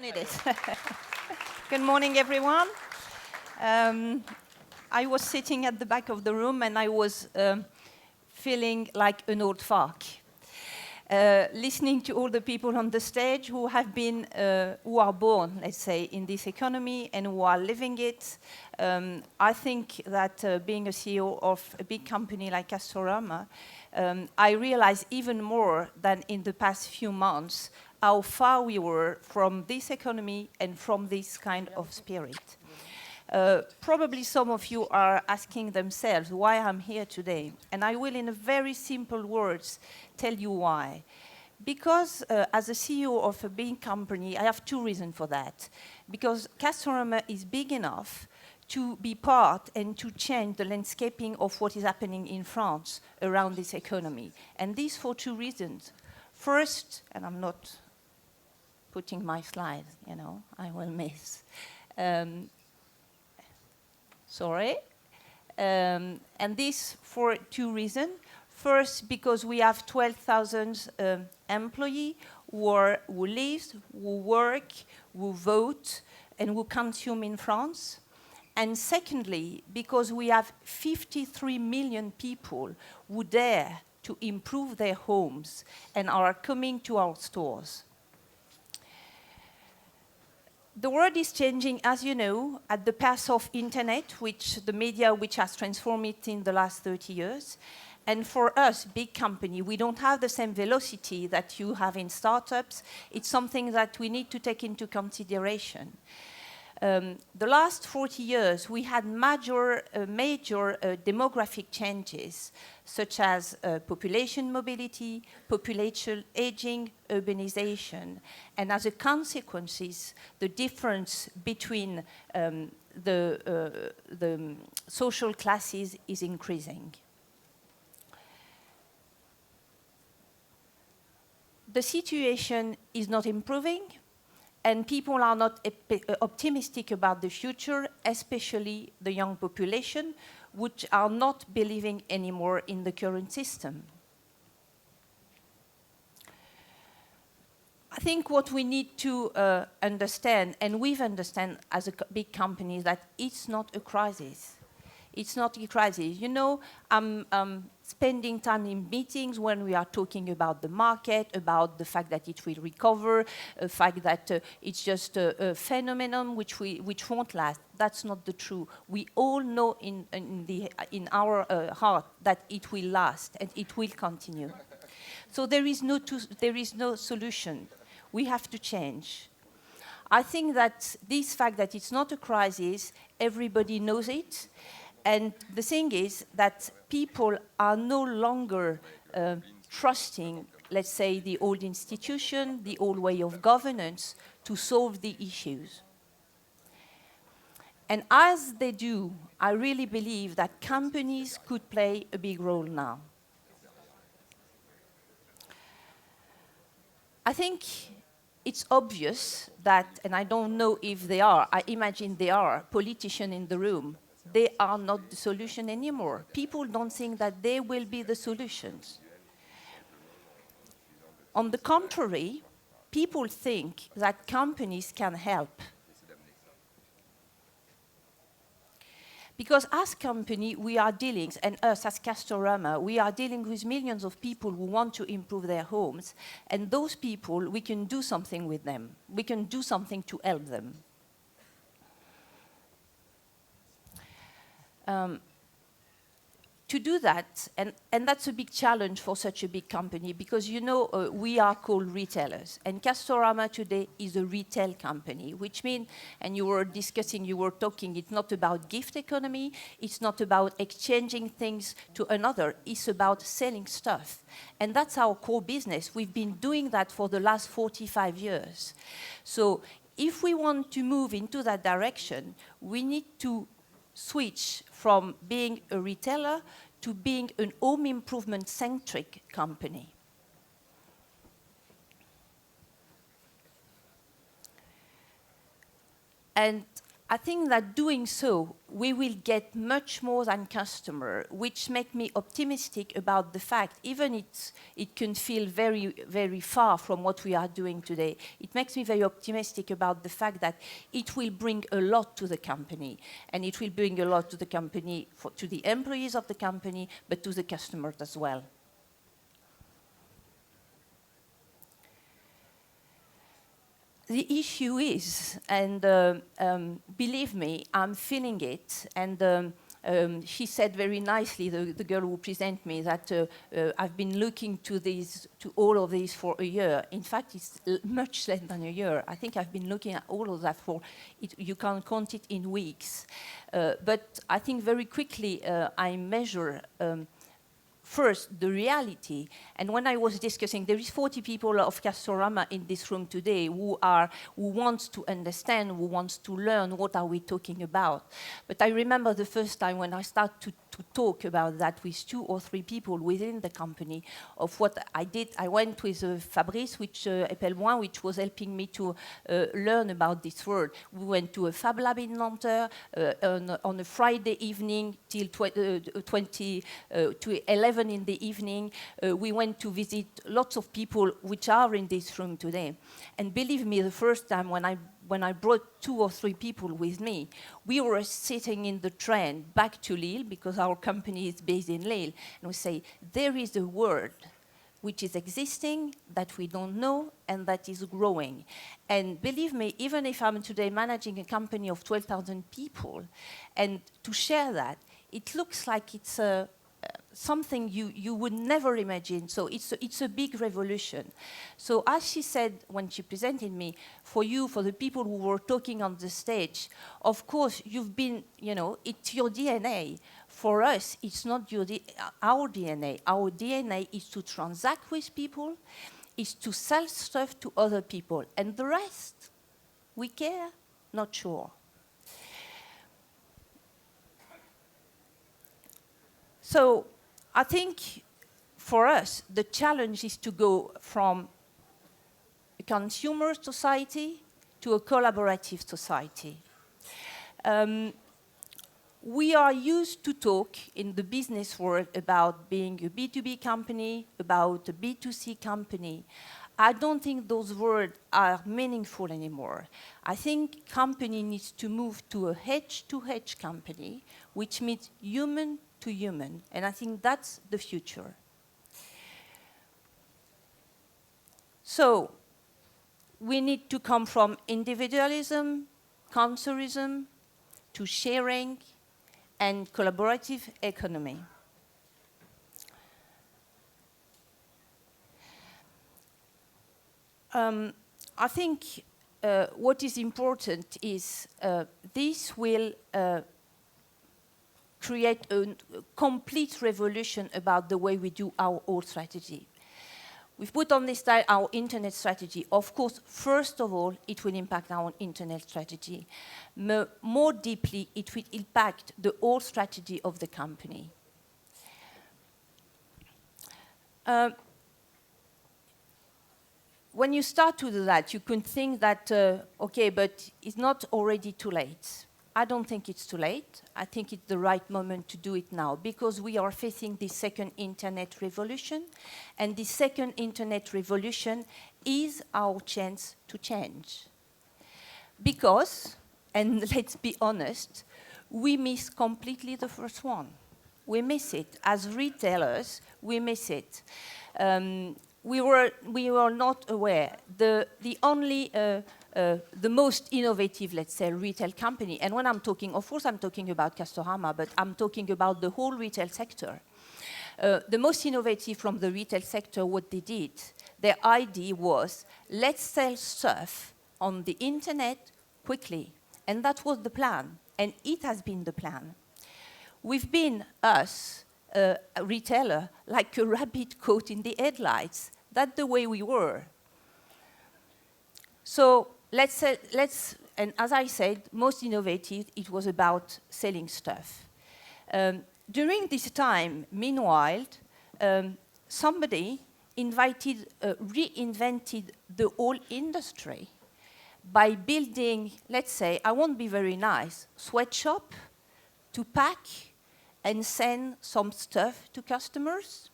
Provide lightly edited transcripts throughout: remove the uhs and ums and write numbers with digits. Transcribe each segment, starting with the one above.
Made it. Good morning, everyone. I was sitting at the back of the room and I was feeling like an old fart. Listening to all the people on the stage who have been, who are born, let's say, in this economy and who are living it. I think that being a CEO of a big company like Castorama, I realize even more than in the past few months how far we were from this economy and from this kind of spirit. Probably some of you are asking themselves why I'm here today. And I will, in a very simple words, tell you why. Because as a CEO of a big company, I have two reasons for that. Because Castorama is big enough to be part and to change the landscaping of what is happening in France around this economy. And this for two reasons. First, and I'm not putting my slides, you know, I will miss. Sorry. And this for two reasons. First, because we have 12,000 employees who live, who work, who vote, and who consume in France. And secondly, because we have 53 million people who dare to improve their homes and are coming to our stores. The world is changing, as you know, at the pace of internet, the media which has transformed it in the last 30 years. And for us, big company, we don't have the same velocity that you have in startups. It's something that we need to take into consideration. The last 40 years, we had major demographic changes, such as population mobility, population aging, urbanization. And as a consequence, the difference between the social classes is increasing. The situation is not improving. And people are not optimistic about the future, especially the young population, which are not believing anymore in the current system. I think what we need to understand, and we've understand as a big company, is that it's not a crisis. It's not a crisis. You know, I'm spending time in meetings when we are talking about the market, about the fact that it will recover, the fact that it's just a phenomenon which won't last. That's not the truth. We all know in our heart that it will last and it will continue. So there is no solution. We have to change. I think that this fact that it's not a crisis, everybody knows it. And the thing is that people are no longer trusting, let's say, the old institution, the old way of governance to solve the issues. And as they do, I really believe that companies could play a big role now. I think it's obvious that, and I don't know if they are, I imagine they are, politicians in the room. They are not the solution anymore. People don't think that they will be the solutions. On the contrary, people think that companies can help. Because as a company, we are dealing, and us as Castorama, we are dealing with millions of people who want to improve their homes. And those people, we can do something with them. We can do something to help them. To do that, and that's a big challenge for such a big company, because you know we are called retailers, and Castorama today is a retail company, which means, and you were talking, it's not about gift economy, it's not about exchanging things to another, it's about selling stuff. And that's our core business. We've been doing that for the last 45 years. So if we want to move into that direction, we need to switch from being a retailer to being an home improvement-centric company. And I think that doing so, we will get much more than customer, which make me optimistic about the fact, even it can feel very, very far from what we are doing today. It makes me very optimistic about the fact that it will bring a lot to the company, and it will bring a lot to the company, to the employees of the company, but to the customers as well. The issue is, and believe me, I'm feeling it, and she said very nicely, the girl who presented me, that I've been looking to all of these for a year. In fact, it's much less than a year. I think I've been looking at all of that for, you can count it in weeks. But I think very quickly I measure first, the reality. And when I was discussing, there is 40 people of Castorama in this room today who wants to understand, who wants to learn what are we talking about. But I remember the first time when I started to talk about that with 2 or 3 people within the company of what I did. I went with Fabrice, which was helping me to learn about this word. We went to a Fab Lab in Nanterre on a Friday evening till 11 in the evening. We went to visit lots of people which are in this room today. And believe me, the first time when I brought 2 or 3 people with me, we were sitting in the train back to Lille, because our company is based in Lille, and we say, there is a word which is existing that we don't know and that is growing. And believe me, even if I'm today managing a company of 12,000 people, and to share that, it looks like it's something you would never imagine. So it's a big revolution. So as she said when she presented me, for the people who were talking on the stage, of course, you've been, it's your DNA. For us, it's not our DNA. Our DNA is to transact with people, is to sell stuff to other people. And the rest, we care? Not sure. So I think for us, the challenge is to go from a consumer society to a collaborative society. We are used to talk in the business world about being a B2B company, about a B2C company. I don't think those words are meaningful anymore. I think company needs to move to a hedge-to-hedge company, which means human to human, and I think that's the future. So we need to come from individualism, consumerism, to sharing and collaborative economy. I think what is important is this will create a complete revolution about the way we do our old strategy. We've put on this slide our internet strategy. Of course, first of all, it will impact our internet strategy. More deeply, it will impact the whole strategy of the company. When you start to do that, you can think that, okay, but it's not already too late. I don't think it's too late. I think it's the right moment to do it now, because we are facing the second internet revolution, and the second internet revolution is our chance to change. Because, and let's be honest, we miss completely the first one. We miss it. As retailers, we miss it. We were not aware. The only the most innovative, let's say, retail company, and when I'm talking, of course I'm talking about Castorama, but I'm talking about the whole retail sector. The most innovative from the retail sector, what they did, their idea was, let's sell stuff on the internet quickly. And that was the plan, and it has been the plan. We've been, us, a retailer, like a rabbit caught in the headlights. That's the way we were. So and as I said, most innovative, it was about selling stuff. During this time, meanwhile, somebody reinvented the whole industry by building, let's say, I won't be very nice, sweatshop to pack and send some stuff to customers.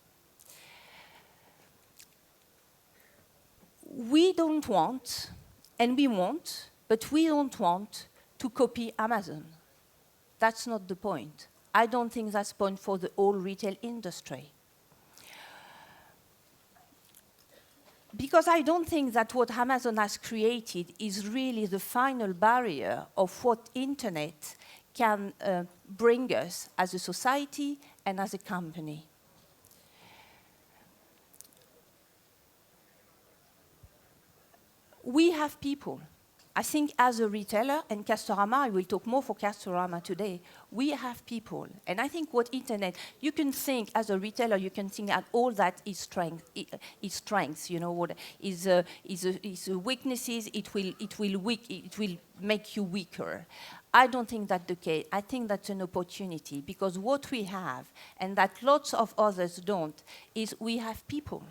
We don't want, and we won't, but we don't want to copy Amazon. That's not the point. I don't think that's the point for the whole retail industry. Because I don't think that what Amazon has created is really the final barrier of what internet can bring us as a society and as a company. We have people. I think as a retailer, and Castorama, I will talk more for Castorama today, we have people. And I think what internet, you can think as a retailer, you can think at all that is strengths, you know, what is weaknesses, it will make you weaker. I don't think that's the case. I think that's an opportunity, because what we have, and that lots of others don't, is we have people.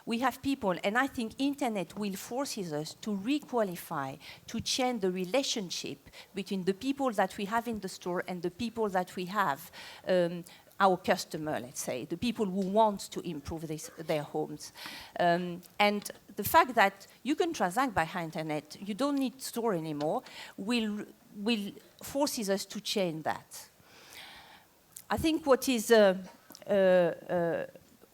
We have people, and I think internet will forces us to requalify, to change the relationship between the people that we have in the store and the people that we have, our customer, let's say, the people who want to improve their homes. And the fact that you can transact by internet, you don't need store anymore, will forces us to change that. I think what is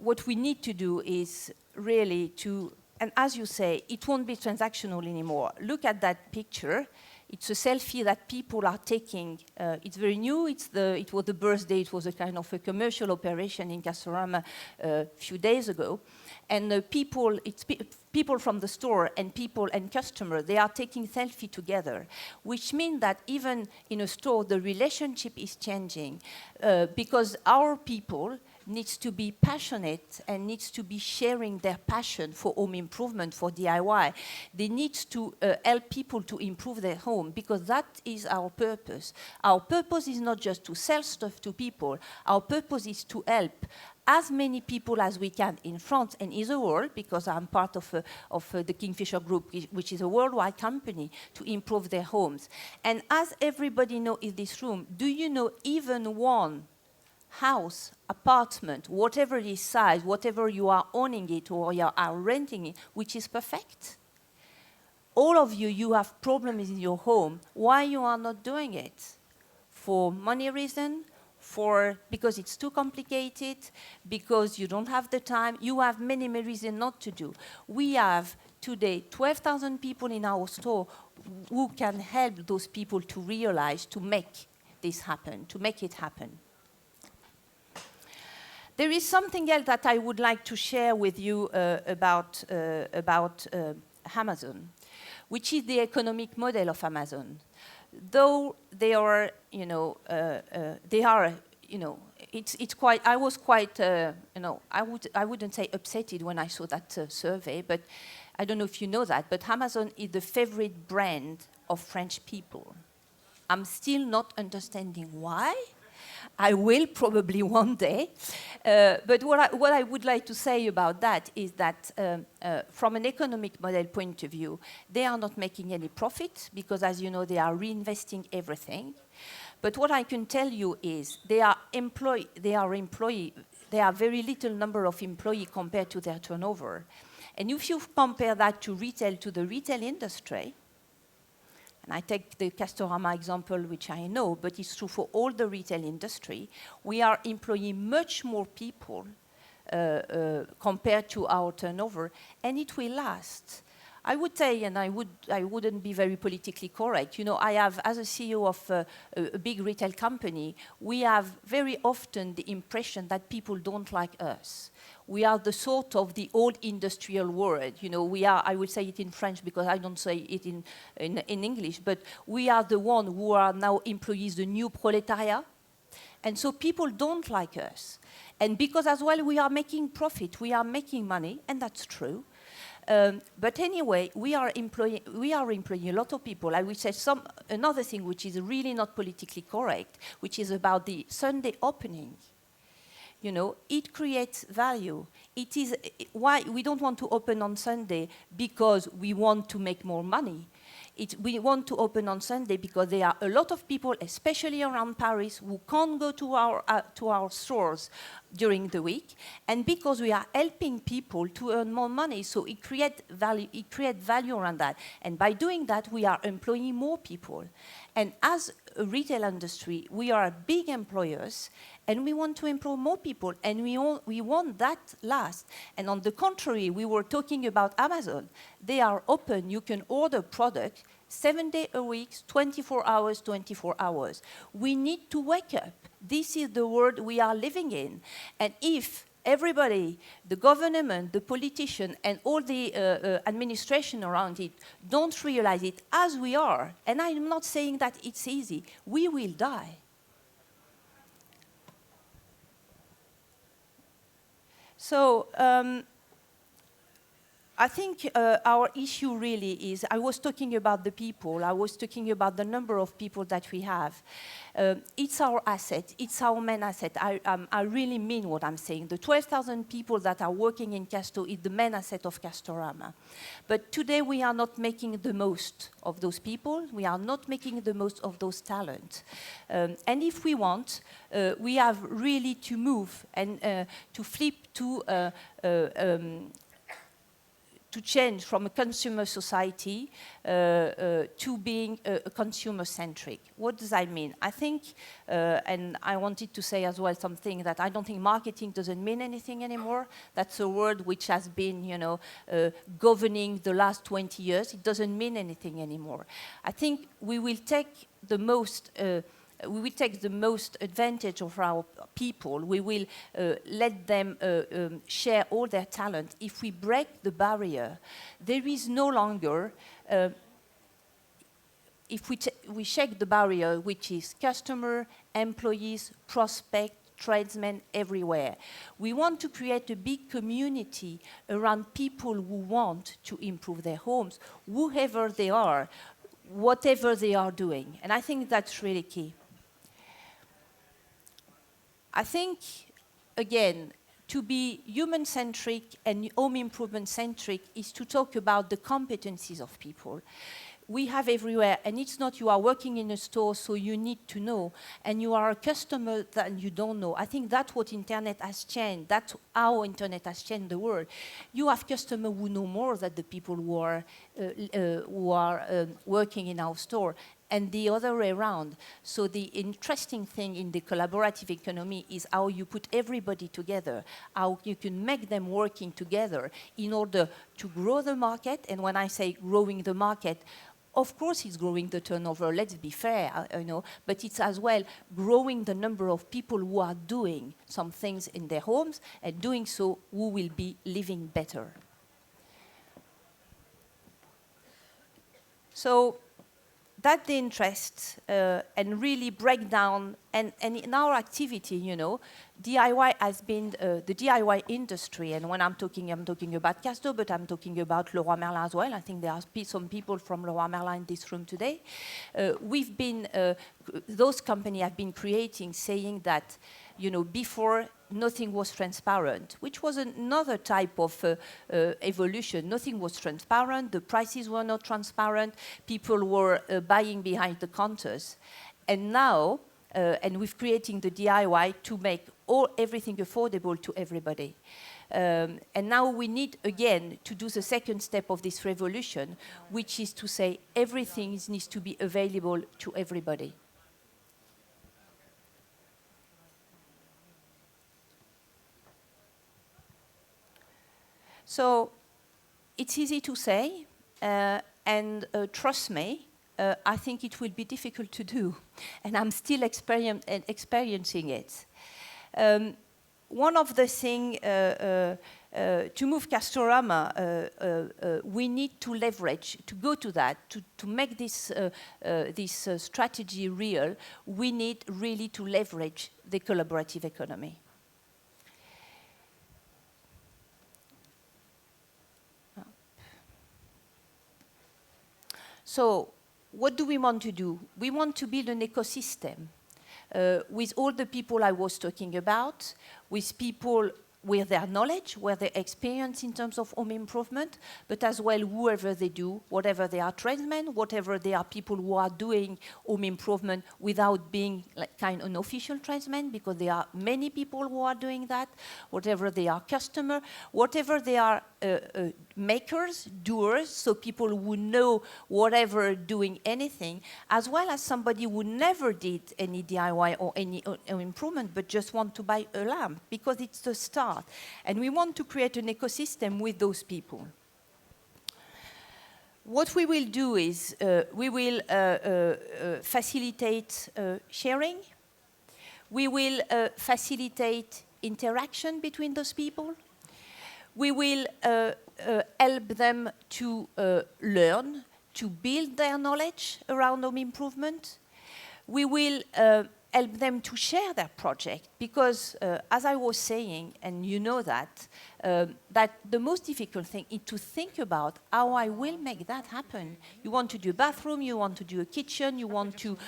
what we need to do is really to, and as you say, it won't be transactional anymore. Look at that picture. It's a selfie that people are taking. It's very new. It was the birthday. It was a kind of a commercial operation in Castorama a few days ago. And people from the store and people and customer, they are taking selfie together, which means that even in a store, the relationship is changing because our people needs to be passionate and needs to be sharing their passion for home improvement, for DIY. They need to help people to improve their home, because that is our purpose. Our purpose is not just to sell stuff to people. Our purpose is to help as many people as we can in France and in the world, because I'm part of the Kingfisher Group, which is a worldwide company, to improve their homes. And as everybody knows in this room, do you know even one house, apartment, whatever it is size, whatever you are owning it or you are renting it, which is perfect? All of you, you have problems in your home. Why you are not doing it? For money reason? Because it's too complicated? Because you don't have the time? You have many, many reasons not to do. We have today 12,000 people in our store who can help those people to realize, to make this happen, to make it happen. There is something else that I would like to share with you about Amazon, which is the economic model of Amazon. Though they are, it's quite. I was quite, I wouldn't say upsetted when I saw that survey, but I don't know if you know that, but Amazon is the favorite brand of French people. I'm still not understanding why. I will probably one day. But what I would like to say about that is that from an economic model point of view, they are not making any profit because, as you know, they are reinvesting everything. But what I can tell you is they are very little number of employees compared to their turnover. And if you compare that to the retail industry, and I take the Castorama example, which I know, but it's true for all the retail industry, we are employing much more people compared to our turnover, and it will last. I would say, and I wouldn't be very politically correct, I have, as a CEO of a big retail company, we have very often the impression that people don't like us. We are the sort of the old industrial world. We are, I would say it in French because I don't say it in English, but we are the one who are now employees, the new proletariat. And so people don't like us. And because as well we are making profit, we are making money, and that's true. But anyway, we are employing a lot of people. I would say another thing which is really not politically correct, which is about the Sunday opening. It creates value. It is why we don't want to open on Sunday because we want to make more money. We want to open on Sunday because there are a lot of people, especially around Paris, who can't go to our stores during the week, and because we are helping people to earn more money, so it creates value around that. And by doing that, we are employing more people. And as a retail industry, we are big employers, and we want to employ more people, and we want that last. And on the contrary, we were talking about Amazon. They are open. You can order product 7 days a week, 24 hours, 24 hours. We need to wake up. This is the world we are living in. And if everybody, the government, the politician, and all the administration around it don't realize it as we are, and I'm not saying that it's easy, we will die. So I think our issue really is, I was talking about the people, I was talking about the number of people that we have. It's our asset, it's our main asset. I really mean what I'm saying. The 12,000 people that are working in Casto is the main asset of Castorama. But today we are not making the most of those people, we are not making the most of those talents. And if we want, we have really to move and to flip to change from a consumer society to being a consumer-centric. What does that mean? I think, and I wanted to say as well something that I don't think marketing doesn't mean anything anymore. That's a word which has been, governing the last 20 years. It doesn't mean anything anymore. I think we will take the most advantage of our people. We will let them share all their talent. If we break the barrier, there is no longer, if we shake the barrier, which is customer, employees, prospect, tradesmen everywhere. We want to create a big community around people who want to improve their homes, whoever they are, whatever they are doing. And I think that's really key. I think, again, to be human-centric and home improvement-centric is to talk about the competencies of people. We have everywhere, and it's not you are working in a store, so you need to know, and you are a customer that you don't know. I think that's what internet has changed. That's how internet has changed the world. You have customers who know more than the people who are working in our store, and the other way around. So the interesting thing in the collaborative economy is how you put everybody together, how you can make them working together in order to grow the market. And when I say growing the market, of course it's growing the turnover, let's be fair, but it's as well growing the number of people who are doing some things in their homes, and doing so who will be living better. So that's the interest, and really break down, and in our activity, DIY has been the DIY industry, and when I'm talking about Casto, but I'm talking about Leroy Merlin as well. I think there are some people from Leroy Merlin in this room today. Those companies have been creating, saying that, before nothing was transparent, which was another type of evolution. Nothing was transparent, the prices were not transparent, people were buying behind the counters. And now, and we're creating the DIY to make everything affordable to everybody. And now we need, again, to do the second step of this revolution, which is to say everything needs to be available to everybody. So it's easy to say, and trust me, I think it will be difficult to do, and I'm still experiencing it. One of the things, to move Castorama, we need to leverage, to go to that, to make this strategy real, we need really to leverage the collaborative economy. So what do we want to do? We want to build an ecosystem with all the people I was talking about, with people with their knowledge, with their experience in terms of home improvement, but as well whoever they do, whatever they are tradesmen, whatever they are people who are doing home improvement without being like kind of an official tradesman, because there are many people who are doing that, whatever they are customer, whatever they are makers, doers, so people who know whatever doing anything, as well as somebody who never did any DIY or any improvement, but just want to buy a lamp, because it's the start. And we want to create an ecosystem with those people. What we will do is we will facilitate sharing. We will facilitate interaction between those people. We will help them to learn, to build their knowledge around home improvement. We will help them to share their project, because as I was saying, and you know that the most difficult thing is to think about how I will make that happen. You want to do a bathroom, you want to do a kitchen, you want to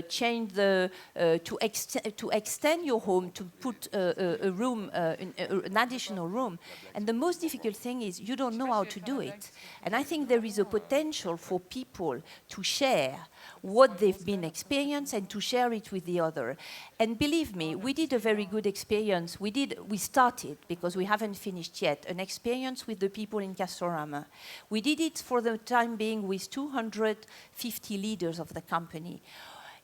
change the, to extend your home, to put a room, an additional room. And the most difficult thing is you don't know how to do it. And I think there is a potential for people to share what they've been experienced and to share it with the other. And believe me, we did a very good experience. We started, because we haven't finished yet, an experience with the people in Castorama. We did it for the time being with 250 leaders of the company.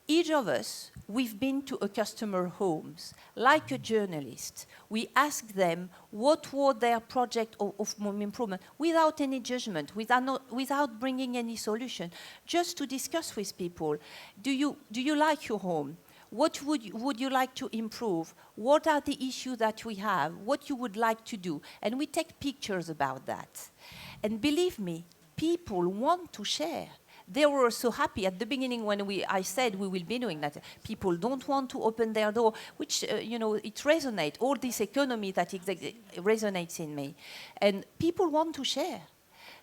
Each of us, we've been to a customer homes, like a journalist. We asked them what was their project of home improvement, without any judgment, without bringing any solution, just to discuss with people. Do you like your home? What would you like to improve? What are the issues that we have? What you would like to do? And we take pictures about that. And believe me, people want to share. They were so happy at the beginning when I said we will be doing that. People don't want to open their door, which, you know, it resonates. All this economy that resonates in me. And people want to share.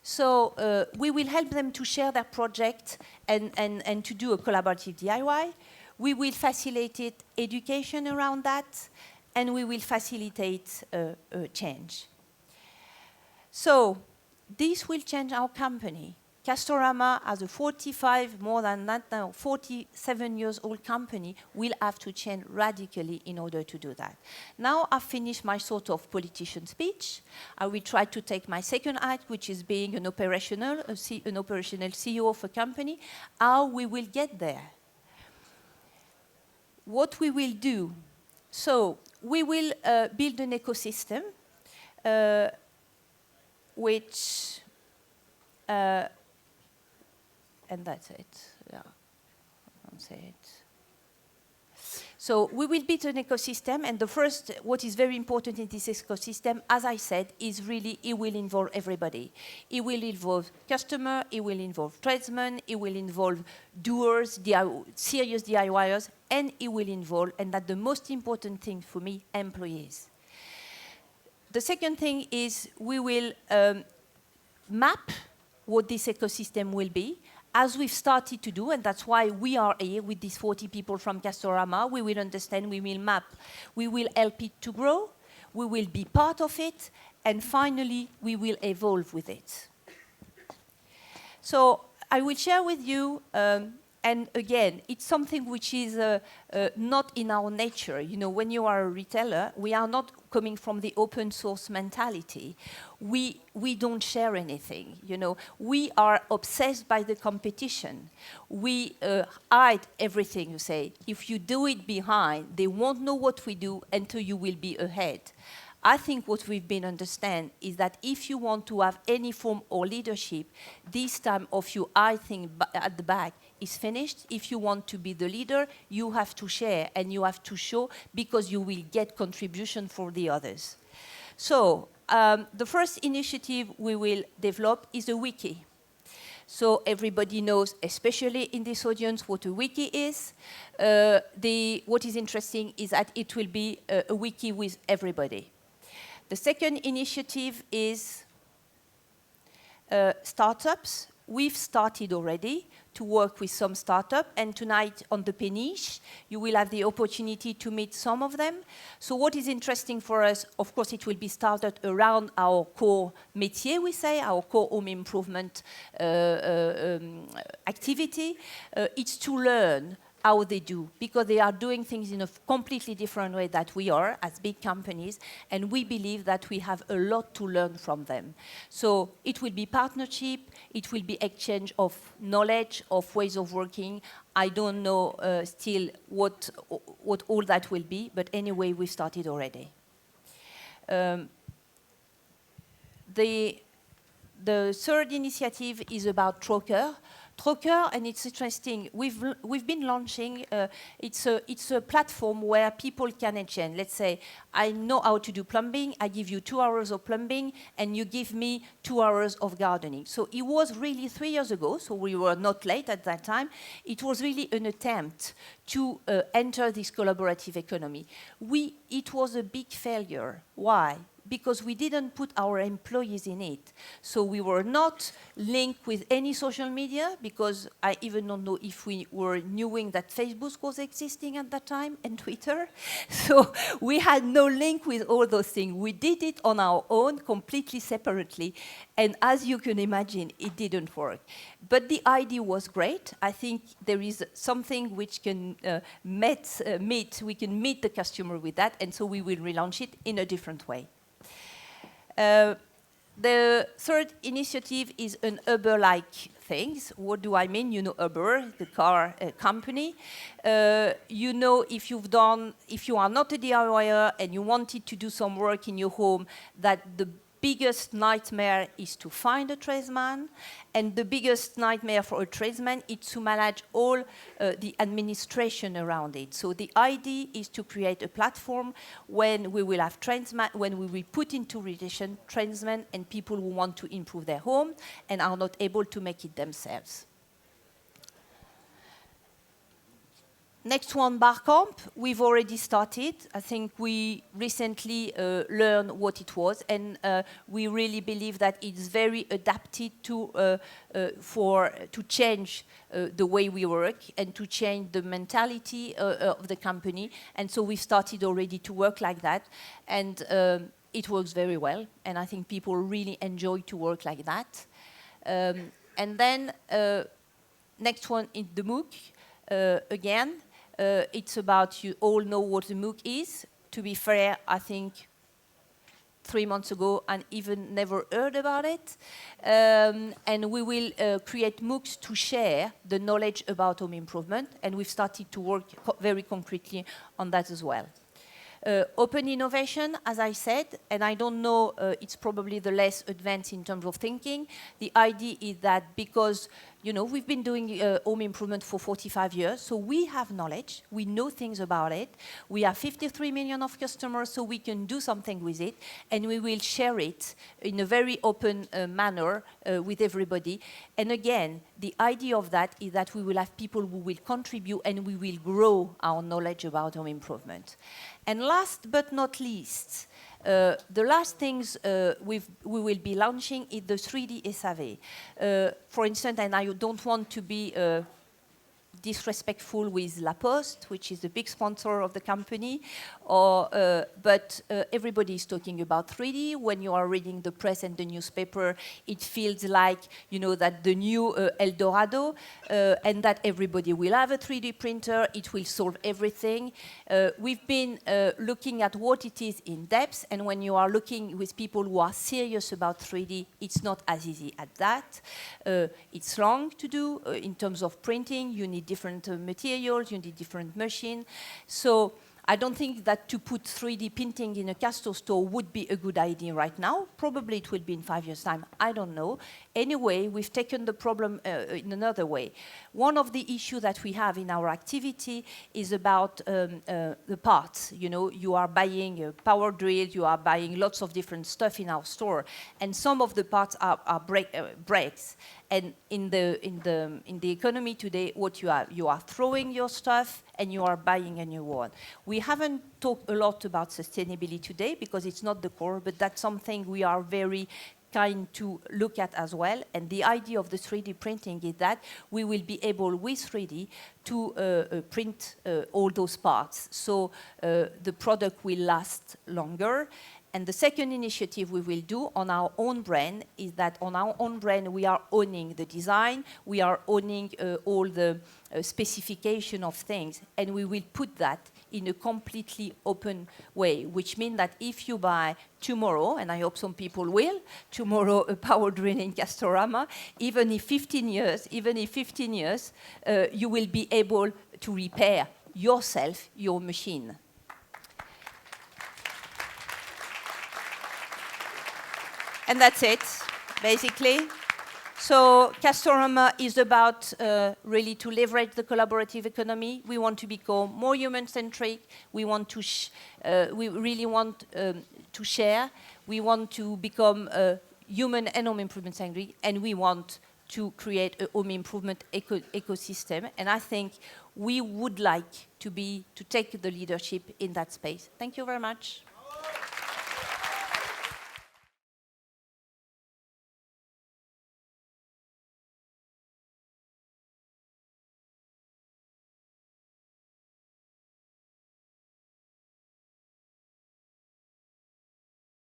So we will help them to share their project and to do a collaborative DIY. We will facilitate education around that, and we will facilitate change. So this will change our company. Castorama, as a 47 years old company, will have to change radically in order to do that. Now I've finished my sort of politician speech. I will try to take my second act, which is being an operational CEO of a company, how we will get there. What we will do. So we will build an ecosystem which and that's it. Yeah, I don't say it. So we will build an ecosystem, and the first, what is very important in this ecosystem, as I said, is really it will involve everybody. It will involve customer, it will involve tradesmen, it will involve doers, serious DIYers, and it will involve, and that's the most important thing for me, employees. The second thing is we will map what this ecosystem will be, as we've started to do, and that's why we are here with these 40 people from Castorama. We will understand, we will map, we will help it to grow, we will be part of it, and finally, we will evolve with it. So I will share with you, and again, it's something which is not in our nature. You know, when you are a retailer, we are not coming from the open source mentality. We don't share anything, you know. We are obsessed by the competition. We hide everything, you say. If you do it behind, they won't know what we do until you will be ahead. I think what we've been understand is that if you want to have any form of leadership, this time of you hiding at the back is finished. If you want to be the leader, you have to share and you have to show, because you will get contribution for the others. So the first initiative we will develop is a wiki. So everybody knows, especially in this audience, what a wiki is. What is interesting is that it will be a wiki with everybody. The second initiative is startups. we've started already to work with some startup, and tonight on the Péniche, you will have the opportunity to meet some of them. So what is interesting for us, of course, it will be started around our core métier, we say, our core home improvement activity. It's to learn how they do, because they are doing things in a completely different way that we are as big companies, and we believe that we have a lot to learn from them. So it will be partnership, it will be exchange of knowledge, of ways of working. I don't know still what all that will be, but anyway, we started already. The third initiative is about Troker. Troker, and it's interesting, we've been launching, it's a platform where people can exchange. Let's say, I know how to do plumbing, I give you 2 hours of plumbing, and you give me 2 hours of gardening. So it was really 3 years ago, so we were not late at that time. It was really an attempt to enter this collaborative economy. It was a big failure. Why? Because we didn't put our employees in it. So we were not linked with any social media, because I even don't know if we were knowing that Facebook was existing at that time, and Twitter. So we had no link with all those things. We did it on our own, completely separately. And as you can imagine, it didn't work. But the idea was great. I think there is something which can we can meet the customer with that, and so we will relaunch it in a different way. The third initiative is an Uber-like things. What do I mean? You know Uber, the car company. You know, if you are not a DIYer and you wanted to do some work in your home, that the biggest nightmare is to find a tradesman, and the biggest nightmare for a tradesman is to manage all the administration around it. So the idea is to create a platform when we will have tradesmen, when we will put into relation tradesmen and people who want to improve their home and are not able to make it themselves. Next one, Barcamp. We've already started. I think we recently learned what it was, and we really believe that it's very adapted to change the way we work and to change the mentality of the company. And so we started already to work like that, and it works very well. And I think people really enjoy to work like that. And then next one is the MOOC. Again. It's about, you all know what the MOOC is. To be fair, I think 3 months ago and even never heard about it. And we will create MOOCs to share the knowledge about home improvement, and we've started to work very concretely on that as well. Open innovation, as I said, and I don't know, it's probably the less advanced in terms of thinking. The idea is that because we've been doing home improvement for 45 years, so we have knowledge, we know things about it. We have 53 million of customers, so we can do something with it, and we will share it in a very open manner with everybody. And again, the idea of that is that we will have people who will contribute, and we will grow our knowledge about home improvement. And last but not least, the last things we will be launching is the 3D SAV. For instance, and I don't want to be disrespectful with La Poste, which is the big sponsor of the company, but everybody is talking about 3D. When you are reading the press and the newspaper, it feels like, that the new El Dorado, and that everybody will have a 3D printer, it will solve everything. We've been looking at what it is in depth, and when you are looking with people who are serious about 3D, it's not as easy as that. It's long to do in terms of printing. You need different materials, you need different machines. So I don't think that to put 3D printing in a Castor store would be a good idea right now. Probably it will be in 5 years' time. I don't know. Anyway, we've taken the problem in another way. One of the issues that we have in our activity is about the parts. You are buying a power drill, you are buying lots of different stuff in our store, and some of the parts are breaks. And in the economy today, what you are throwing your stuff and you are buying a new one. We haven't talked a lot about sustainability today because it's not the core, but that's something we are very kind to look at as well. And the idea of the 3D printing is that we will be able, with 3D, to print all those parts. So the product will last longer. And the second initiative we will do on our own brand is that on our own brand we are owning the design, we are owning all the specification of things, and we will put that in a completely open way, which means that if you buy tomorrow, and I hope some people will, tomorrow a power drill in Castorama, even in 15 years, you will be able to repair yourself your machine. And that's it, basically. So Castorama is about really to leverage the collaborative economy. We want to become more human-centric. We want to we really want to share. We want to become human and home improvement centric, and we want to create a home improvement ecosystem. And I think we would like to take the leadership in that space. Thank you very much.